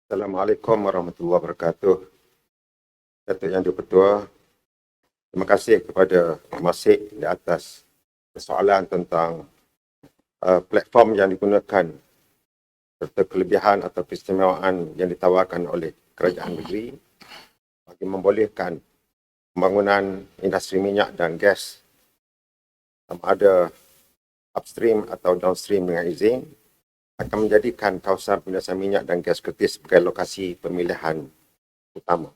Assalamualaikum warahmatullahi wabarakatuh. Datuk Yang di-Pertua, terima kasih kepada Masik di atas persoalan tentang platform yang digunakan serta kelebihan atau keistimewaan yang ditawarkan oleh kerajaan negeri bagi membolehkan pembangunan industri minyak dan gas sama ada upstream atau downstream dengan izin akan menjadikan kawasan penyelesaian minyak dan gas Kertih sebagai lokasi pemilihan utama.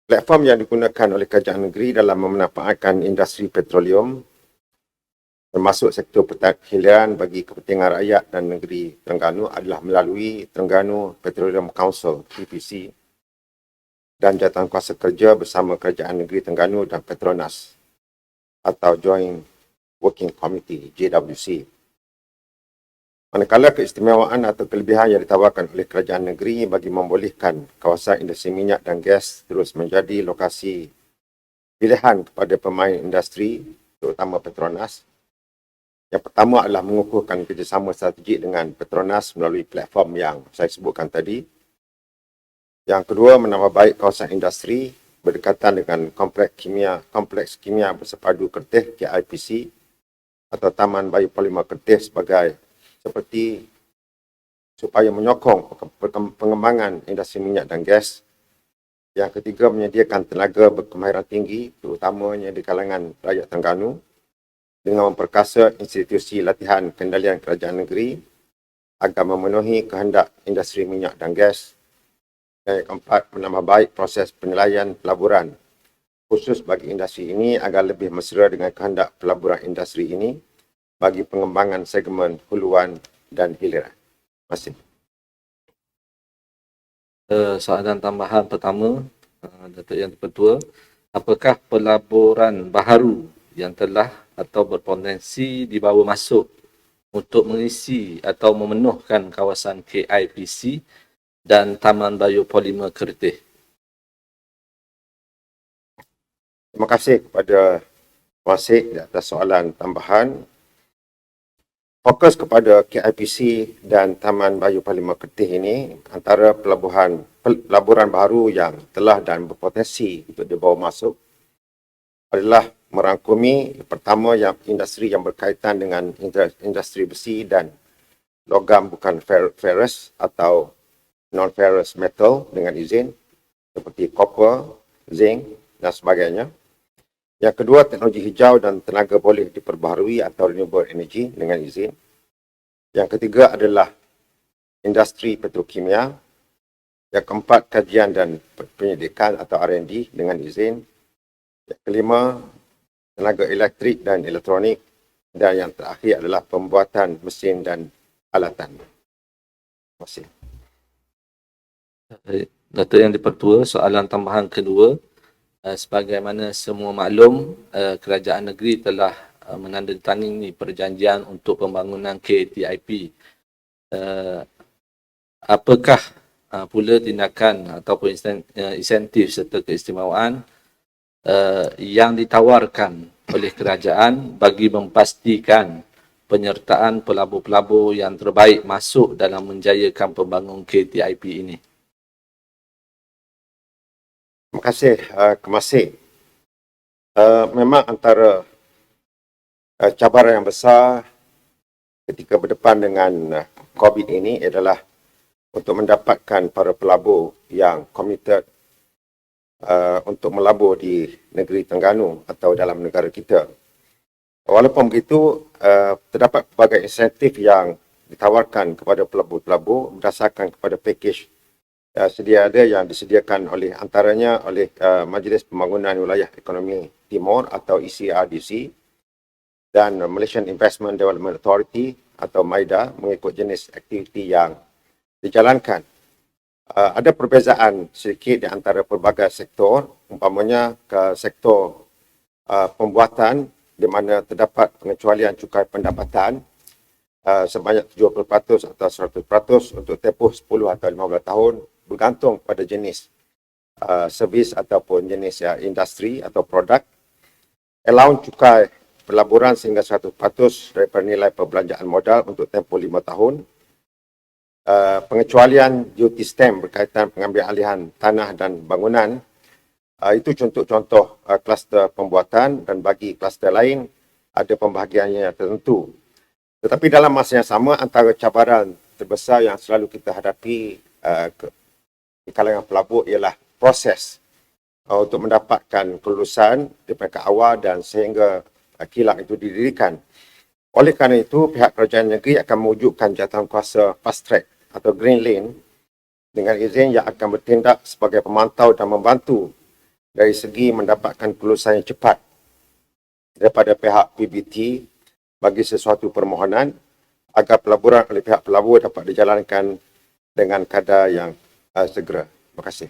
Platform yang digunakan oleh kerajaan negeri dalam memanfaatkan industri petroleum termasuk sektor perhiliran bagi kepentingan rakyat dan negeri Terengganu adalah melalui Terengganu Petroleum Council (TPC) dan jawatankuasa kerja bersama kerajaan negeri Terengganu dan Petronas atau Joint Working Committee (JWC). Manakala keistimewaan atau kelebihan yang ditawarkan oleh kerajaan negeri bagi membolehkan kawasan industri minyak dan gas terus menjadi lokasi pilihan kepada pemain industri terutama Petronas. Yang pertama adalah mengukuhkan kerjasama strategik dengan Petronas melalui platform yang saya sebutkan tadi. Yang kedua, menambah baik kawasan industri berdekatan dengan kompleks kimia bersepadu Kertih KIPC atau Taman Biopolimer Kertih seperti supaya menyokong pengembangan industri minyak dan gas. Yang ketiga, menyediakan tenaga berkemahiran tinggi terutamanya di kalangan rakyat Terengganu dengan memperkasa institusi latihan kendalian kerajaan negeri agar memenuhi kehendak industri minyak dan gas. Dan yang keempat, menambah baik proses penilaian pelaburan khusus bagi industri ini agar lebih mesra dengan kehendak pelaburan industri ini bagi pengembangan segmen huluan dan hiliran. Terima kasih. Soalan tambahan pertama, Datuk Yang di-Pertua, apakah pelaburan baharu yang telah atau berpotensi dibawa masuk untuk mengisi atau memenuhkan kawasan KIPC dan Taman Biopolimer Kertih? Terima kasih kepada Masik di atas soalan tambahan. Fokus kepada KIPC dan Taman Biopolimer Kertih ini antara pelaburan baru yang telah dan berpotensi untuk dibawa masuk adalah merangkumi pertama yang industri yang berkaitan dengan industri besi dan logam bukan ferrous atau non-ferrous metal dengan izin seperti copper, zinc dan sebagainya. Yang kedua, teknologi hijau dan tenaga boleh diperbaharui atau renewable energy dengan izin. Yang ketiga adalah industri petrokimia. Yang keempat, kajian dan penyelidikan atau R&D dengan izin. Yang kelima, tenaga elektrik dan elektronik. Dan yang terakhir adalah pembuatan mesin dan alatan. Terima kasih. Datuk Yang di-Pertua, soalan tambahan kedua. Sebagaimana semua maklum, kerajaan negeri telah menandatangani perjanjian untuk pembangunan KTIP. Apakah pula tindakan ataupun insentif serta keistimewaan yang ditawarkan oleh kerajaan bagi memastikan penyertaan pelabur-pelabur yang terbaik masuk dalam menjayakan pembangunan KTIP ini? Terima kasih, Kemasih. Memang antara cabaran yang besar ketika berdepan dengan COVID ini adalah untuk mendapatkan para pelabur yang komited untuk melabur di negeri Terengganu atau dalam negara kita. Walaupun begitu, terdapat pelbagai insentif yang ditawarkan kepada pelabur-pelabur berdasarkan kepada pakej sedia ada yang disediakan oleh antaranya oleh Majlis Pembangunan Wilayah Ekonomi Timur atau ECRDC dan Malaysian Investment Development Authority atau MIDA mengikut jenis aktiviti yang dijalankan. Ada perbezaan sedikit di antara pelbagai sektor, umpamanya ke sektor pembuatan di mana terdapat pengecualian cukai pendapatan sebanyak 70% atau 100% untuk tempoh 10 atau 15 tahun bergantung pada jenis servis ataupun jenis industri atau produk. Allowance cukai pelaburan sehingga 100% daripada nilai perbelanjaan modal untuk tempoh 5 tahun. pengecualian duty stamp berkaitan pengambil alihan tanah dan bangunan. Itu contoh-contoh kluster pembuatan, dan bagi kluster lain ada pembahagiannya tertentu. Tetapi dalam masa yang sama, antara cabaran terbesar yang selalu kita hadapi di kalangan pelabur ialah proses untuk mendapatkan kelulusan daripada awal dan sehingga kilang itu didirikan. Oleh kerana itu, pihak kerajaan negeri akan mewujudkan jawatankuasa fast track atau green lane dengan izin yang akan bertindak sebagai pemantau dan membantu dari segi mendapatkan kelulusan yang cepat daripada pihak PBT bagi sesuatu permohonan agar pelaburan oleh pihak pelabur dapat dijalankan dengan kadar yang segera. Terima kasih.